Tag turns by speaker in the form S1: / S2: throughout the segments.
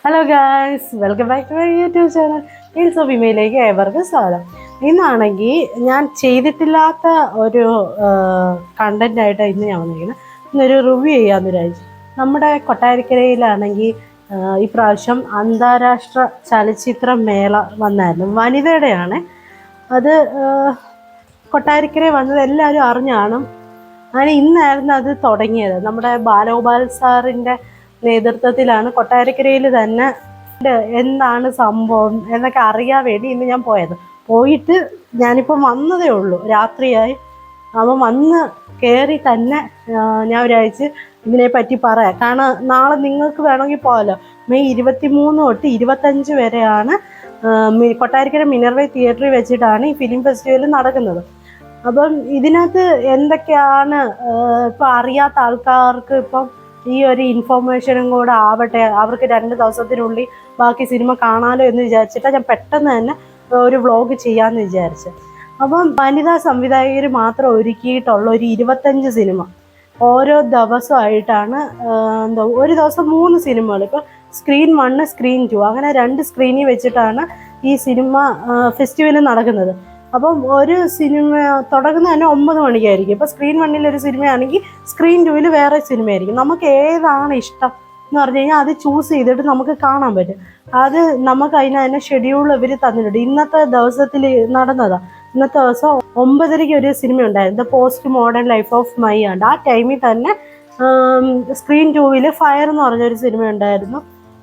S1: Hello guys, welcome back to my YouTube channel reels of ഇമയിലേക്ക് ഏവർക്കും സ്വാഗതം. ഇന്നാണെങ്കിൽ ഞാൻ ചെയ്തിട്ടില്ലാത്ത ഒരു കണ്ടന്റ് ആയിട്ട് ഇന്ന് ഞാൻ വന്നിരിക്കുന്നത്. ഇന്നൊരു റിവ്യൂ ചെയ്യാമെന്ന് വിചാരിച്ചു. നമ്മുടെ കൊട്ടാരക്കരയിലാണെങ്കിൽ ഇപ്രാവശ്യം അന്താരാഷ്ട്ര ചലച്ചിത്ര മേള വന്നായിരുന്നു. വനിതയുടെയാണ് അത്. കൊട്ടാരക്കര വന്നത് എല്ലാവരും അറിഞ്ഞാണ്. അങ്ങനെ ഇന്നായിരുന്നു അത് തുടങ്ങിയത്. നമ്മുടെ ബാലഗോപാൽ സാറിൻ്റെ നേതൃത്വത്തിലാണ് കൊട്ടാരക്കരയിൽ തന്നെ എന്താണ് സംഭവം എന്നൊക്കെ അറിയാൻ വേണ്ടി ഇന്ന് ഞാൻ പോയിട്ട് ഞാനിപ്പം വന്നതേ ഉള്ളൂ, രാത്രിയായി. അപ്പം വന്ന് കയറി തന്നെ ഞാൻ ഒരാഴ്ച ഇതിനെപ്പറ്റി പറയാം. കാരണം നാളെ നിങ്ങൾക്ക് വേണമെങ്കിൽ പോകാമല്ലോ. മെയ് 23 തൊട്ട് 25 വരെയാണ് കൊട്ടാരക്കര മിനർവേ തിയേറ്ററിൽ വെച്ചിട്ടാണ് ഈ ഫിലിം ഫെസ്റ്റിവൽ നടക്കുന്നത്. അപ്പം ഇതിനകത്ത് എന്തൊക്കെയാണ് ഇപ്പം അറിയാത്ത ആൾക്കാർക്ക് ഇപ്പം ഈ ഒരു ഇൻഫോർമേഷനും കൂടെ ആവട്ടെ, അവർക്ക് 2 ദിവസത്തിനുള്ളിൽ ബാക്കി സിനിമ കാണാമല്ലോ എന്ന് വിചാരിച്ചിട്ട് ഞാൻ പെട്ടെന്ന് തന്നെ ഒരു വ്ളോഗ് ചെയ്യാമെന്ന് വിചാരിച്ചു. അപ്പം വനിതാ സംവിധായകർ മാത്രം ഒരുക്കിയിട്ടുള്ള ഒരു 25 സിനിമ ഓരോ ദിവസമായിട്ടാണ്. ഒരു ദിവസം 3 സിനിമകൾ, ഇപ്പം സ്ക്രീൻ 1, സ്ക്രീൻ 2 അങ്ങനെ 2 സ്ക്രീനിൽ വെച്ചിട്ടാണ് ഈ സിനിമ ഫെസ്റ്റിവൽ നടക്കുന്നത്. അപ്പം ഒരു സിനിമ തുടങ്ങുന്നത് തന്നെ 9 മണിക്കായിരിക്കും. ഇപ്പോൾ സ്ക്രീൻ 1 ഒരു സിനിമയാണെങ്കിൽ സ്ക്രീൻ 2 വേറെ സിനിമയായിരിക്കും. നമുക്ക് ഏതാണ് ഇഷ്ടം എന്ന് പറഞ്ഞു കഴിഞ്ഞാൽ അത് ചൂസ് ചെയ്തിട്ട് നമുക്ക് കാണാൻ പറ്റും. അത് നമുക്ക് അതിന് തന്നെ ഷെഡ്യൂൾ ഇവർ തന്നിട്ടുണ്ട്. ഇന്നത്തെ ദിവസത്തിൽ നടന്നതാണ്. ഇന്നത്തെ ദിവസം 9:30 ഒരു സിനിമ ഉണ്ടായിരുന്നു, the post modern life of my ആണ്. ആ ടൈമിൽ തന്നെ സ്ക്രീൻ 2 ഫയർ എന്ന് പറഞ്ഞൊരു സിനിമ ഉണ്ടായിരുന്നു.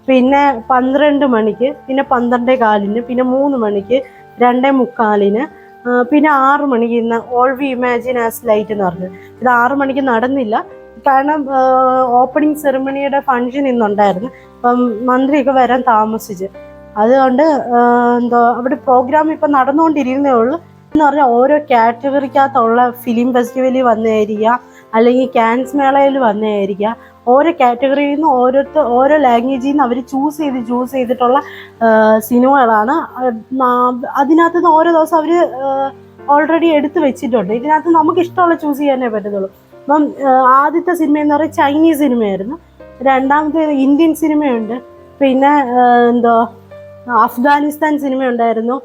S1: പിന്നെ 12 മണിക്ക്, പിന്നെ 12:15, പിന്നെ 3 മണിക്ക്, 2:45, പിന്നെ 6 മണിക്ക് ഇന്ന് all we imagine as light എന്ന് പറഞ്ഞു. ഇത് 6 മണിക്ക് നടന്നില്ല, കാരണം ഓപ്പണിംഗ് സെറിമണിയുടെ ഫംഗ്ഷൻ ഇന്നുണ്ടായിരുന്നു. അപ്പം മന്ത്രിയൊക്കെ വരാൻ താമസിച്ച്, അതുകൊണ്ട് അവിടെ പ്രോഗ്രാം ഇപ്പം നടന്നുകൊണ്ടിരിക്കുന്നേ ഉള്ളൂ. എന്ന് പറഞ്ഞാൽ ഓരോ കാറ്റഗറിക്കകത്തുള്ള ഫിലിം ഫെസ്റ്റിവലിൽ വന്നതായിരിക്കുക, അല്ലെങ്കിൽ ക്യാൻസ് മേളയിൽ വന്നതായിരിക്കുക. ഓരോ കാറ്റഗറിയിൽ നിന്ന് ഓരോ ലാംഗ്വേജിൽ നിന്ന് അവർ ചൂസ് ചെയ്തിട്ടുള്ള സിനിമകളാണ്. അതിനകത്ത് നിന്ന് ഓരോ ദിവസം അവർ ഓൾറെഡി എടുത്ത് വെച്ചിട്ടുണ്ട്. ഇതിനകത്ത് നമുക്ക് ഇഷ്ടമുള്ള ചൂസ് ചെയ്യാനേ പറ്റത്തുള്ളൂ. അപ്പം ആദ്യത്തെ സിനിമ എന്ന് പറയുന്നത് ചൈനീസ് സിനിമയായിരുന്നു. രണ്ടാമത്തെ ഇന്ത്യൻ സിനിമയുണ്ട്, പിന്നെ അഫ്ഗാനിസ്ഥാൻ സിനിമ ഉണ്ടായിരുന്നു,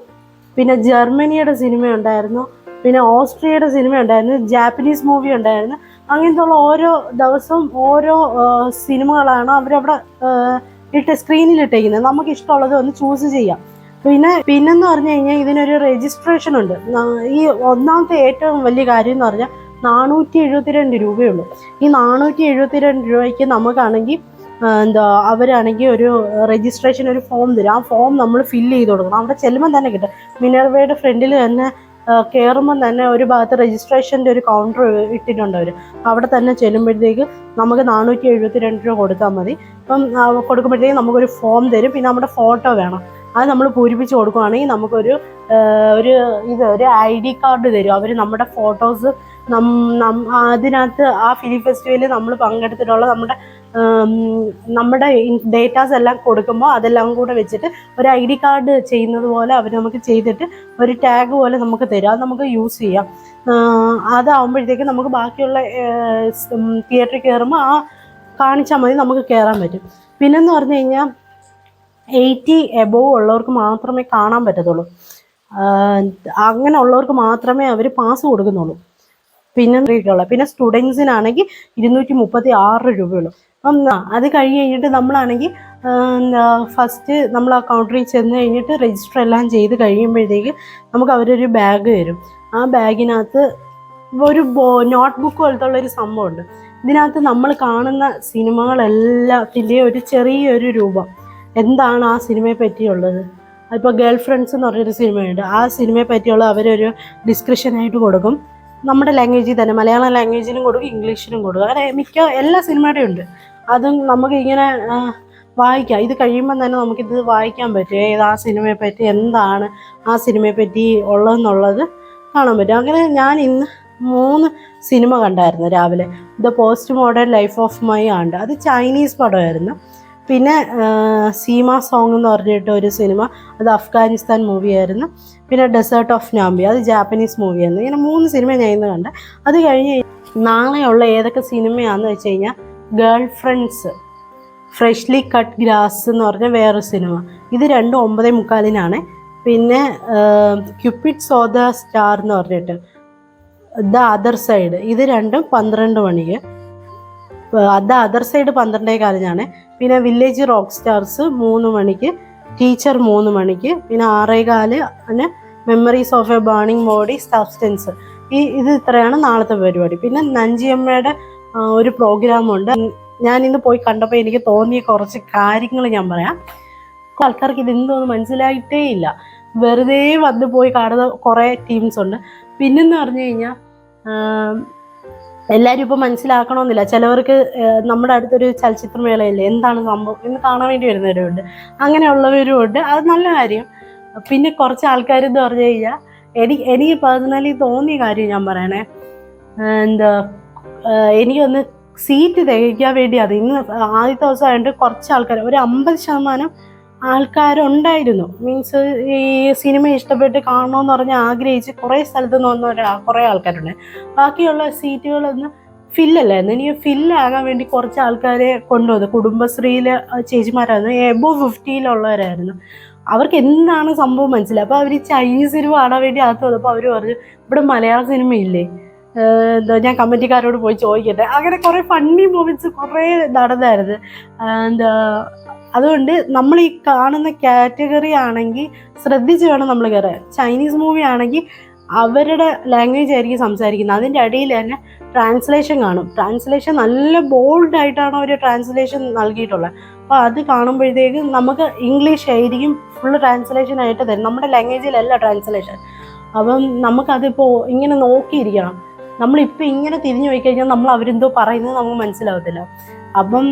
S1: പിന്നെ ജർമ്മനിയുടെ സിനിമ ഉണ്ടായിരുന്നു, പിന്നെ ഓസ്ട്രിയയുടെ സിനിമ ഉണ്ടായിരുന്നു, ജാപ്പനീസ് മൂവി ഉണ്ടായിരുന്നു. അങ്ങനത്തുള്ള ഓരോ ദിവസവും ഓരോ സിനിമകളാണ് അവരവിടെ സ്ക്രീനിലിട്ടേക്കുന്നത്. നമുക്ക് ഇഷ്ടമുള്ളത് ഒന്ന് ചൂസ് ചെയ്യാം. പിന്നെന്ന് പറഞ്ഞു കഴിഞ്ഞാൽ ഇതിനൊരു രജിസ്ട്രേഷൻ ഉണ്ട്. ഈ ഒന്നാമത്തെ ഏറ്റവും വലിയ കാര്യം എന്ന് പറഞ്ഞാൽ 472 രൂപയുള്ളൂ. ഈ 472 രൂപയ്ക്ക് നമുക്കാണെങ്കിൽ അവരാണെങ്കിൽ ഒരു രജിസ്ട്രേഷൻ ഒരു ഫോം തരും. ആ ഫോം നമ്മൾ ഫില്ല് ചെയ്ത് കൊടുക്കണം. അവിടെ ചെല്ലുമ്പോൾ തന്നെ കിട്ടും. മിനർവയുടെ ഫ്രണ്ടിൽ തന്നെ കയറുമ്പം തന്നെ ഒരു ഭാഗത്ത് രജിസ്ട്രേഷൻ്റെ ഒരു കൗണ്ടർ ഇട്ടിട്ടുണ്ട് അവർ. അവിടെ തന്നെ ചെല്ലുമ്പോഴത്തേക്ക് നമുക്ക് 472 രൂപ കൊടുത്താൽ മതി. അപ്പം കൊടുക്കുമ്പോഴത്തേക്ക് നമുക്കൊരു ഫോം തരും. പിന്നെ നമ്മുടെ ഫോട്ടോ വേണം, അത് നമ്മൾ പൂരിപ്പിച്ച് കൊടുക്കുകയാണെങ്കിൽ നമുക്കൊരു ഒരു ID കാർഡ് തരും അവർ. നമ്മുടെ ഫോട്ടോസ് അതിനകത്ത് ആ ഫിലിം ഫെസ്റ്റിവലിൽ നമ്മൾ പങ്കെടുത്തിട്ടുള്ള നമ്മുടെ ഡേറ്റാസ് എല്ലാം കൊടുക്കുമ്പോൾ അതെല്ലാം കൂടെ വെച്ചിട്ട് ഒരു ID കാർഡ് ചെയ്യുന്നത് പോലെ അവർ നമുക്ക് ചെയ്തിട്ട് ഒരു ടാഗ് പോലെ നമുക്ക് തരും. അത് നമുക്ക് യൂസ് ചെയ്യാം. അതാവുമ്പോഴത്തേക്ക് നമുക്ക് ബാക്കിയുള്ള തിയേറ്ററിൽ കയറുമ്പോൾ കാണിച്ചാൽ മതി, നമുക്ക് കയറാൻ പറ്റും. പിന്നെന്ന് പറഞ്ഞു കഴിഞ്ഞാൽ 80 എബോവ് ഉള്ളവർക്ക് മാത്രമേ കാണാൻ പറ്റത്തുള്ളൂ. അങ്ങനെ ഉള്ളവർക്ക് മാത്രമേ അവർ പാസ് കൊടുക്കുന്നുള്ളൂ. പിന്നെ സ്റ്റുഡൻസിനാണെങ്കിൽ 236 രൂപയുള്ളൂ. അപ്പം അത് കഴിഞ്ഞിട്ട് നമ്മളാണെങ്കിൽ ഫസ്റ്റ് നമ്മൾ ആ കൗണ്ടറിൽ ചെന്ന് കഴിഞ്ഞിട്ട് രജിസ്റ്റർ എല്ലാം ചെയ്ത് കഴിയുമ്പോഴത്തേക്ക് നമുക്ക് അവരൊരു ബാഗ് തരും. ആ ബാഗിനകത്ത് ഒരു നോട്ട് ബുക്ക് പോലത്തെ ഉള്ളൊരു സംഭവമുണ്ട്. ഇതിനകത്ത് നമ്മൾ കാണുന്ന സിനിമകളെല്ലാത്തിൻ്റെയും ഒരു ചെറിയൊരു രൂപം, എന്താണ് ആ സിനിമയെ പറ്റിയുള്ളത്. ഇപ്പോൾ ഗേൾ ഫ്രണ്ട്സ് എന്ന് പറഞ്ഞൊരു സിനിമയുണ്ട്. ആ സിനിമയെ പറ്റിയുള്ള അവരൊരു ഡിസ്ക്രിപ്ഷനായിട്ട് കൊടുക്കും. നമ്മുടെ ലാംഗ്വേജിൽ തന്നെ, മലയാളം ലാംഗ്വേജിലും കൊടുക്കും, ഇംഗ്ലീഷിലും കൊടുക്കും. അങ്ങനെ എല്ലാ സിനിമയുടെയും ഉണ്ട്. അതും നമുക്ക് ഇങ്ങനെ വായിക്കാം. ഇത് കഴിയുമ്പം തന്നെ നമുക്കിത് വായിക്കാൻ പറ്റും, ആ സിനിമയെ പറ്റി എന്താണ് ആ സിനിമയെ പറ്റി ഉള്ളതെന്നുള്ളത് കാണാൻ പറ്റും. അങ്ങനെ ഞാൻ ഇന്ന് 3 സിനിമ കണ്ടായിരുന്നു രാവിലെ. The post modern life of my ആണ്, അത് ചൈനീസ് പടമായിരുന്നു. പിന്നെ സീമ സോങ് എന്ന് പറഞ്ഞിട്ട് ഒരു സിനിമ, അത് അഫ്ഗാനിസ്ഥാൻ മൂവിയായിരുന്നു. പിന്നെ ഡെസേർട്ട് ഓഫ് നാംബി, അത് ജാപ്പനീസ് മൂവിയായിരുന്നു. ഇങ്ങനെ 3 സിനിമ ഞാൻ ഇന്ന് കണ്ട്. അത് കഴിഞ്ഞ് നാളെയുള്ള ഏതൊക്കെ സിനിമയാണെന്ന് വെച്ച് കഴിഞ്ഞാൽ girl friends, freshly cut grass എന്ന് പറഞ്ഞ വേറൊരു സിനിമ. ഇത് രണ്ടും 9:45 പിന്നെ ക്യൂപ്പിഡ് സോ ദ സ്റ്റാർ എന്ന് പറഞ്ഞിട്ട് ദ അതർ സൈഡ്, ഇത് രണ്ടും 12 മണിക്ക്. ദ അതർ സൈഡ് 12:15 പിന്നെ വില്ലേജ് റോക്ക് സ്റ്റാർസ് 3 മണിക്ക്, ടീച്ചർ 3 മണിക്ക്, പിന്നെ 6:15 memories of A burning body substance. ഇത് ഇത്രയാണ് നാളത്തെ പരിപാടി. പിന്നെ നഞ്ചിയമ്മയുടെ ഒരു പ്രോഗ്രാമുണ്ട്. ഞാൻ ഇന്ന് പോയി കണ്ടപ്പോൾ എനിക്ക് തോന്നിയ കുറച്ച് കാര്യങ്ങൾ ഞാൻ പറയാം. ആൾക്കാർക്ക് ഇതെന്തോന്ന് മനസ്സിലായിട്ടേ ഇല്ല, വെറുതെ വന്ന് പോയി കാണുന്ന കുറേ ടീംസ് ഉണ്ട്. പിന്നെന്ന് പറഞ്ഞു കഴിഞ്ഞാൽ എല്ലാവരും ഇപ്പോൾ മനസ്സിലാക്കണമെന്നില്ല. ചിലവർക്ക് നമ്മുടെ അടുത്തൊരു ചലച്ചിത്രമേളയില്ലേ, എന്താണ് സംഭവം എന്ന് കാണാൻ വേണ്ടി വരുന്നവരുമുണ്ട്, അങ്ങനെയുള്ളവരും ഉണ്ട്. അത് നല്ല കാര്യം. പിന്നെ കുറച്ച് ആൾക്കാരെന്ന് പറഞ്ഞു കഴിഞ്ഞാൽ എനിക്ക് പേഴ്സണലി തോന്നിയ കാര്യം ഞാൻ പറയണേ, എനിക്കൊന്ന് സീറ്റ് തികയ്ക്കാൻ വേണ്ടിയാണ്. ഇന്ന് ആദ്യത്തെ ദിവസമായിട്ട് കുറച്ച് ആൾക്കാർ, ഒരു 50% ആൾക്കാരുണ്ടായിരുന്നു. മീൻസ് ഈ സിനിമ ഇഷ്ടപ്പെട്ട് കാണണമെന്ന് പറഞ്ഞ് ആഗ്രഹിച്ച് കുറേ സ്ഥലത്ത് നിന്ന് വന്ന കുറേ ആൾക്കാരുണ്ട്. ബാക്കിയുള്ള സീറ്റുകളൊന്ന് ഫില്ലല്ലായിരുന്നു. എനിക്ക് ഫില്ലാകാൻ വേണ്ടി കുറച്ച് ആൾക്കാരെ കൊണ്ടുവന്നു. കുടുംബശ്രീയിലെ ചേച്ചിമാരായിരുന്നു, എബോ 50-ലുള്ളവരായിരുന്നു. അവർക്ക് എന്താണ് സംഭവം മനസ്സിലായി. അപ്പോൾ അവർ ചൈനീസ് സിനിമ കാണാൻ വേണ്ടി അകത്ത് വന്നപ്പോൾ അവർ പറഞ്ഞു, ഇവിടെ മലയാള സിനിമ ഇല്ലേ, ഞാൻ കമ്മിറ്റിക്കാരോട് പോയി ചോദിക്കട്ടെ. അങ്ങനെ കുറേ ഫണ്ണി മൂമെൻറ്റ്സ് കുറേ നടന്നായിരുന്നു. അതുകൊണ്ട് നമ്മൾ ഈ കാണുന്ന കാറ്റഗറി ആണെങ്കിൽ ശ്രദ്ധിച്ച് വേണം നമ്മൾ കയറാൻ. ചൈനീസ് മൂവി ആണെങ്കിൽ അവരുടെ ലാംഗ്വേജ് ആയിരിക്കും സംസാരിക്കുന്നത്, അതിൻ്റെ അടിയിൽ തന്നെ ട്രാൻസ്ലേഷൻ കാണും. ട്രാൻസ്ലേഷൻ നല്ല ബോൾഡായിട്ടാണ് അവർ ട്രാൻസ്ലേഷൻ നൽകിയിട്ടുള്ളത്. അപ്പോൾ അത് കാണുമ്പോഴത്തേക്കും നമുക്ക് ഇംഗ്ലീഷ് ആയിരിക്കും ഫുള്ള് ട്രാൻസ്ലേഷൻ ആയിട്ട് തരും, നമ്മുടെ ലാംഗ്വേജിലല്ല ട്രാൻസ്ലേഷൻ. അപ്പം നമുക്കതിപ്പോൾ ഇങ്ങനെ നോക്കിയിരിക്കണം. നമ്മളിപ്പോൾ ഇങ്ങനെ തിരിഞ്ഞു പോയി കഴിഞ്ഞാൽ നമ്മൾ അവരെന്തോ പറയുന്നത് നമുക്ക് മനസ്സിലാവത്തില്ല. അപ്പം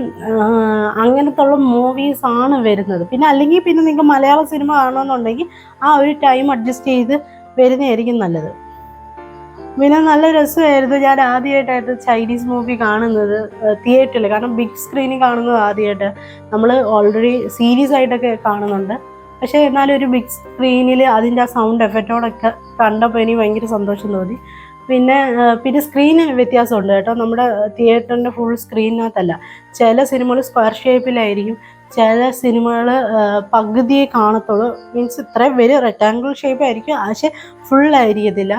S1: അങ്ങനത്തെ ഉള്ള മൂവീസാണ് വരുന്നത്. പിന്നെ അല്ലെങ്കിൽ പിന്നെ നിങ്ങൾക്ക് മലയാള സിനിമ കാണണമെന്നുണ്ടെങ്കിൽ ആ ഒരു ടൈം അഡ്ജസ്റ്റ് ചെയ്ത് വരുന്നതായിരിക്കും നല്ലത്. പിന്നെ നല്ല രസമായിരുന്നു. ഞാൻ ആദ്യമായിട്ടായിരുന്നു ചൈനീസ് മൂവി കാണുന്നത് തിയേറ്ററിൽ. കാരണം ബിഗ് സ്ക്രീനിൽ കാണുന്നത് ആദ്യമായിട്ട്. നമ്മൾ ഓൾറെഡി സീരീസ് ആയിട്ടൊക്കെ കാണുന്നുണ്ട്, പക്ഷേ എന്നാലും ഒരു ബിഗ് സ്ക്രീനിൽ അതിൻ്റെ ആ സൗണ്ട് എഫക്റ്റോടൊക്കെ കണ്ടപ്പോൾ എനിക്ക് ഭയങ്കര സന്തോഷം തോന്നി. പിന്നെ സ്ക്രീന് വ്യത്യാസമുണ്ട് കേട്ടോ. നമ്മുടെ തിയേറ്ററിൻ്റെ ഫുൾ സ്ക്രീനിനകത്തല്ല. ചില സിനിമകൾ സ്ക്വയർ ഷേപ്പിലായിരിക്കും, ചില സിനിമകൾ പകുതിയെ കാണത്തുള്ളൂ. മീൻസ് ഇത്രയും വലിയ റെക്ടാങ്കിൾ ഷേപ്പ് ആയിരിക്കും, പക്ഷേ ഫുള്ളായിരിക്കത്തില്ല.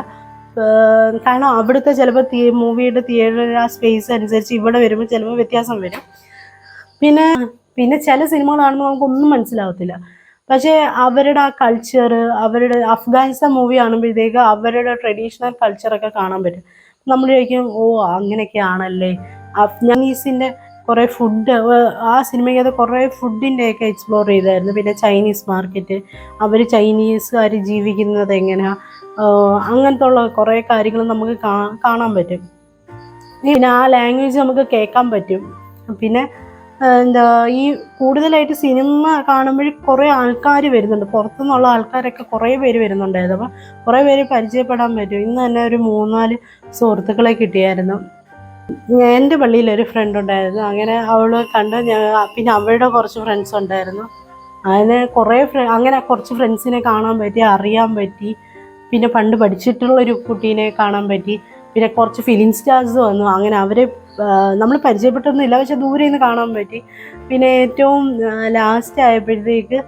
S1: കാരണം അവിടുത്തെ ചിലപ്പോൾ മൂവിയുടെ തിയേറ്റർ ആ സ്പേസ് അനുസരിച്ച് ഇവിടെ വരുമ്പോൾ ചിലപ്പോൾ വ്യത്യാസം വരും. പിന്നെ ചില സിനിമകൾ കാണുമ്പോൾ നമുക്കൊന്നും മനസ്സിലാവത്തില്ല, പക്ഷേ അവരുടെ ആ കൾച്ചർ, അവരുടെ അഫ്ഗാനിസ്ഥാൻ മൂവി കാണുമ്പോഴത്തേക്ക് അവരുടെ ട്രഡീഷണൽ കൾച്ചറൊക്കെ കാണാൻ പറ്റും. നമ്മൾ ചോദിക്കും, ഓ അങ്ങനെയൊക്കെ ആണല്ലേ. അഫ്ഗാനീസിൻ്റെ കുറേ ഫുഡ്, ആ സിനിമയ്ക്കകത്ത് കുറേ ഫുഡിൻ്റെയൊക്കെ എക്സ്പ്ലോർ ചെയ്തായിരുന്നു. പിന്നെ ചൈനീസ് മാർക്കറ്റ്, അവർ ചൈനീസുകാർ ജീവിക്കുന്നത് എങ്ങനെയാണ്, അങ്ങനത്തെ ഉള്ള കുറേ കാര്യങ്ങൾ നമുക്ക് കാണാൻ പറ്റും. പിന്നെ ആ ലാംഗ്വേജ് നമുക്ക് കേൾക്കാൻ പറ്റും. പിന്നെ ഈ കൂടുതലായിട്ട് സിനിമ കാണുമ്പോൾ കുറേ ആൾക്കാർ വരുന്നുണ്ട്, പുറത്തുനിന്നുള്ള ആൾക്കാരൊക്കെ കുറേ പേര് വരുന്നുണ്ടായിരുന്നു. അപ്പോൾ കുറേ പേര് പരിചയപ്പെടാൻ പറ്റും. ഇന്ന് തന്നെ ഒരു 3-4 സുഹൃത്തുക്കളെ കിട്ടിയായിരുന്നു. എൻ്റെ പള്ളിയിലൊരു ഫ്രണ്ട് ഉണ്ടായിരുന്നു, അങ്ങനെ അവൾ കണ്ട്. പിന്നെ അവളുടെ കുറച്ച് ഫ്രണ്ട്സ് ഉണ്ടായിരുന്നു. അങ്ങനെ അങ്ങനെ കുറച്ച് ഫ്രണ്ട്സിനെ കാണാൻ പറ്റി, അറിയാൻ പറ്റി. പിന്നെ പണ്ട് പഠിച്ചിട്ടുള്ളൊരു കുട്ടീനെ കാണാൻ പറ്റി. പിന്നെ കുറച്ച് ഫിലിം സ്റ്റാർസ് വന്നു, അങ്ങനെ അവരെ നമ്മൾ പരിചയപ്പെട്ടൊന്നുമില്ല, പക്ഷെ ദൂരെ നിന്ന് കാണാൻ പറ്റി. പിന്നെ ഏറ്റവും ലാസ്റ്റ് ആയപ്പോഴത്തേക്ക്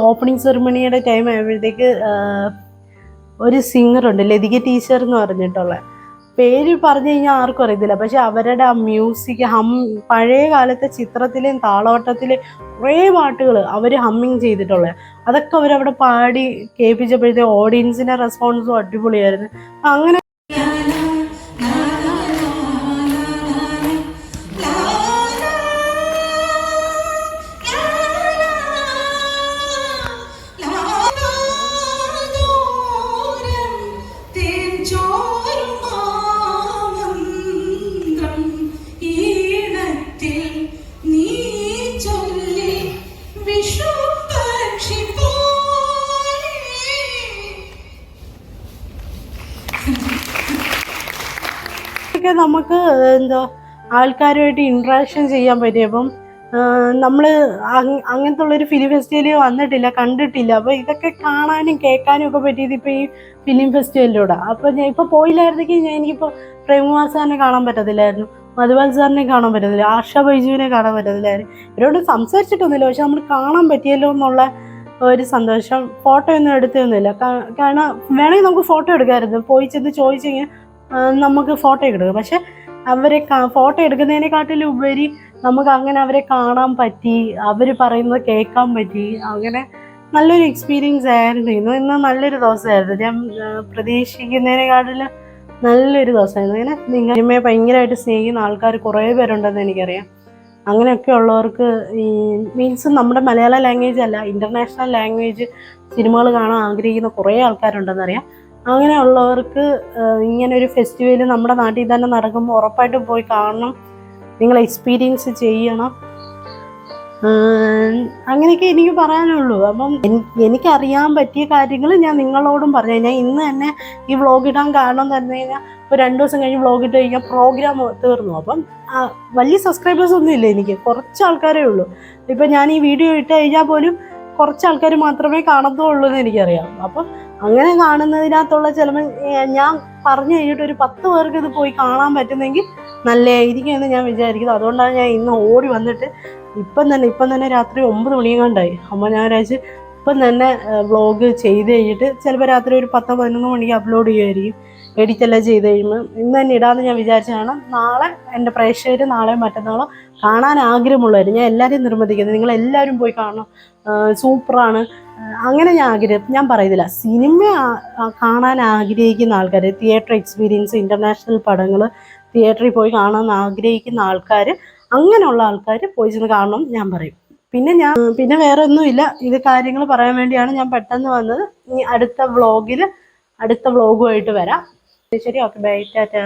S1: ഓപ്പണിംഗ് സെറിമണിയുടെ ടൈം ആയപ്പോഴത്തേക്ക് ഒരു സിംഗറുണ്ട്, ലതിക ടീച്ചർ എന്ന് പറഞ്ഞിട്ടുള്ള പേര് പറഞ്ഞു കഴിഞ്ഞാൽ ആർക്കും അറിയത്തില്ല, പക്ഷെ അവരുടെ ആ മ്യൂസിക് പഴയ കാലത്തെ ചിത്രത്തിലെയും താളവട്ടത്തിലെയും കുറേ പാട്ടുകൾ അവർ ഹമ്മിങ് ചെയ്തിട്ടുള്ളത്, അതൊക്കെ അവരവിടെ പാടി കേൾപ്പിച്ചപ്പോഴത്തേക്ക് ഓഡിയൻസിൻ്റെ റെസ്പോൺസും അടിപൊളിയായിരുന്നു. അങ്ങനെ നമുക്ക് ആൾക്കാരുമായിട്ട് ഇൻട്രാക്ഷൻ ചെയ്യാൻ പറ്റിയപ്പം നമ്മൾ അങ്ങനത്തെ ഉള്ളൊരു ഫിലിം ഫെസ്റ്റിവൽ വന്നിട്ടില്ല, കണ്ടിട്ടില്ല. അപ്പോൾ ഇതൊക്കെ കാണാനും കേൾക്കാനും ഒക്കെ പറ്റിയത് ഇപ്പോൾ ഈ ഫിലിം ഫെസ്റ്റിവലിലൂടെ. അപ്പോൾ ഞാൻ ഇപ്പോൾ പോയില്ലായിരുന്നെങ്കിൽ എനിക്കിപ്പോൾ പ്രേംകുമാർ സാറിനെ കാണാൻ പറ്റത്തില്ലായിരുന്നു. മധുപാൽ സാറിനെ കാണാൻ പറ്റത്തില്ല, ആർഷ ബൈജുവിനെ കാണാൻ പറ്റത്തില്ല. ഇവരോട് സംസാരിച്ചിട്ടൊന്നുമില്ല, പക്ഷെ നമ്മൾ കാണാൻ പറ്റിയല്ലോ എന്നുള്ള ഒരു സന്തോഷം. ഫോട്ടോ ഒന്നും എടുത്തൊന്നുമില്ല, കാരണം വേണമെങ്കിൽ നമുക്ക് ഫോട്ടോ എടുക്കാമായിരുന്നു, പോയി ചെന്ന് ചോദിച്ചെങ്കിൽ നമുക്ക് ഫോട്ടോ എടുക്കാം. പക്ഷെ അവരെ ഫോട്ടോ എടുക്കുന്നതിനെക്കാട്ടിലും ഉപരി നമുക്ക് അങ്ങനെ അവരെ കാണാൻ പറ്റി, അവർ പറയുന്നത് കേൾക്കാൻ പറ്റി. അങ്ങനെ നല്ലൊരു എക്സ്പീരിയൻസ് ആയിരുന്നു. ഇന്ന് നല്ലൊരു ദിവസമായിരുന്നു. ഞാൻ പ്രതീക്ഷിക്കുന്നതിനെക്കാട്ടിലും നല്ലൊരു ദിവസമായിരുന്നു. ഇങ്ങനെ സിനിമയെ ഭയങ്കരമായിട്ട് സ്നേഹിക്കുന്ന ആൾക്കാർ കുറേ പേരുണ്ടെന്ന് എനിക്കറിയാം. അങ്ങനെയൊക്കെ ഉള്ളവർക്ക് ഈ മീൻസ് നമ്മുടെ മലയാള ലാംഗ്വേജ് അല്ല, ഇൻ്റർനാഷണൽ ലാംഗ്വേജ് സിനിമകൾ കാണാൻ ആഗ്രഹിക്കുന്ന കുറേ ആൾക്കാരുണ്ടെന്നറിയാം. അങ്ങനെയുള്ളവർക്ക് ഇങ്ങനൊരു ഫെസ്റ്റിവൽ നമ്മുടെ നാട്ടിൽ തന്നെ നടക്കുമ്പോൾ ഉറപ്പായിട്ടും പോയി കാണണം, നിങ്ങൾ എക്സ്പീരിയൻസ് ചെയ്യണം. അങ്ങനെയൊക്കെ എനിക്ക് പറയാനുള്ളൂ. അപ്പം എനിക്കറിയാൻ പറ്റിയ കാര്യങ്ങൾ ഞാൻ നിങ്ങളോടും പറഞ്ഞു. ഞാൻ ഇന്ന് തന്നെ ഈ വ്ളോഗ് ഇടാൻ കാരണം തന്നെ കഴിഞ്ഞാൽ ഇപ്പോൾ 2 ദിവസം കഴിഞ്ഞ് വ്ളോഗ് ഇട്ട് കഴിഞ്ഞാൽ പ്രോഗ്രാം തീർന്നു. അപ്പം വലിയ സബ്സ്ക്രൈബേഴ്സ് ഒന്നും ഇല്ല, എനിക്ക് കുറച്ച് ആൾക്കാരേ ഉള്ളൂ. ഇപ്പം ഞാൻ ഈ വീഡിയോ ഇട്ട് കഴിഞ്ഞാൽ പോലും കുറച്ച് ആൾക്കാർ മാത്രമേ കാണത്തുള്ളൂ എന്ന് എനിക്കറിയാം. അപ്പം അങ്ങനെ കാണുന്നതിനകത്തുള്ള ചിലപ്പോൾ ഞാൻ പറഞ്ഞു കഴിഞ്ഞിട്ട് ഒരു 10 പേർക്ക് ഇത് പോയി കാണാൻ പറ്റുന്നെങ്കിൽ നല്ലതായിരിക്കും എന്ന് ഞാൻ വിചാരിക്കുന്നു. അതുകൊണ്ടാണ് ഞാൻ ഇന്ന് ഓടി വന്നിട്ട് ഇപ്പം തന്നെ രാത്രി 9 മണിയെങ്ങാണ്ടായി. അപ്പോൾ ഞാൻ വിചാരിച്ച് ഇപ്പം തന്നെ വ്ളോഗ് ചെയ്ത് കഴിഞ്ഞിട്ട് ചിലപ്പോൾ രാത്രി ഒരു 10-11 മണിക്ക് അപ്ലോഡ് ചെയ്യുമായിരിക്കും. എഡിറ്റെല്ലാം ചെയ്ത് കഴിയുമ്പോൾ ഇന്ന് തന്നെ ഇടാമെന്ന് ഞാൻ വിചാരിച്ചതാണ്. നാളെ എൻ്റെ പ്രേക്ഷകർ നാളെ മറ്റന്നാളോ കാണാൻ ആഗ്രഹമുള്ളവർ, ഞാൻ എല്ലാവരെയും നിർബന്ധിക്കുന്നത്, നിങ്ങളെല്ലാവരും പോയി കാണണം, സൂപ്പറാണ് അങ്ങനെ ഞാൻ പറയുന്നില്ല. സിനിമ കാണാൻ ആഗ്രഹിക്കുന്ന ആൾക്കാർ, തിയേറ്റർ എക്സ്പീരിയൻസ്, ഇൻ്റർനാഷണൽ പടങ്ങൾ തിയേറ്ററിൽ പോയി കാണാൻ ആഗ്രഹിക്കുന്ന ആൾക്കാർ, അങ്ങനെയുള്ള ആൾക്കാർ പോയി ചെന്ന് കാണണം ഞാൻ പറയും. പിന്നെ വേറെ ഒന്നുമില്ല, ഇത് കാര്യങ്ങൾ പറയാൻ വേണ്ടിയാണ് ഞാൻ പെട്ടെന്ന് വന്നത്. ഇനി അടുത്ത വ്ളോഗുമായിട്ട് വരാം. ശരി, ഓക്കെ, ബൈ, ടാറ്റാ.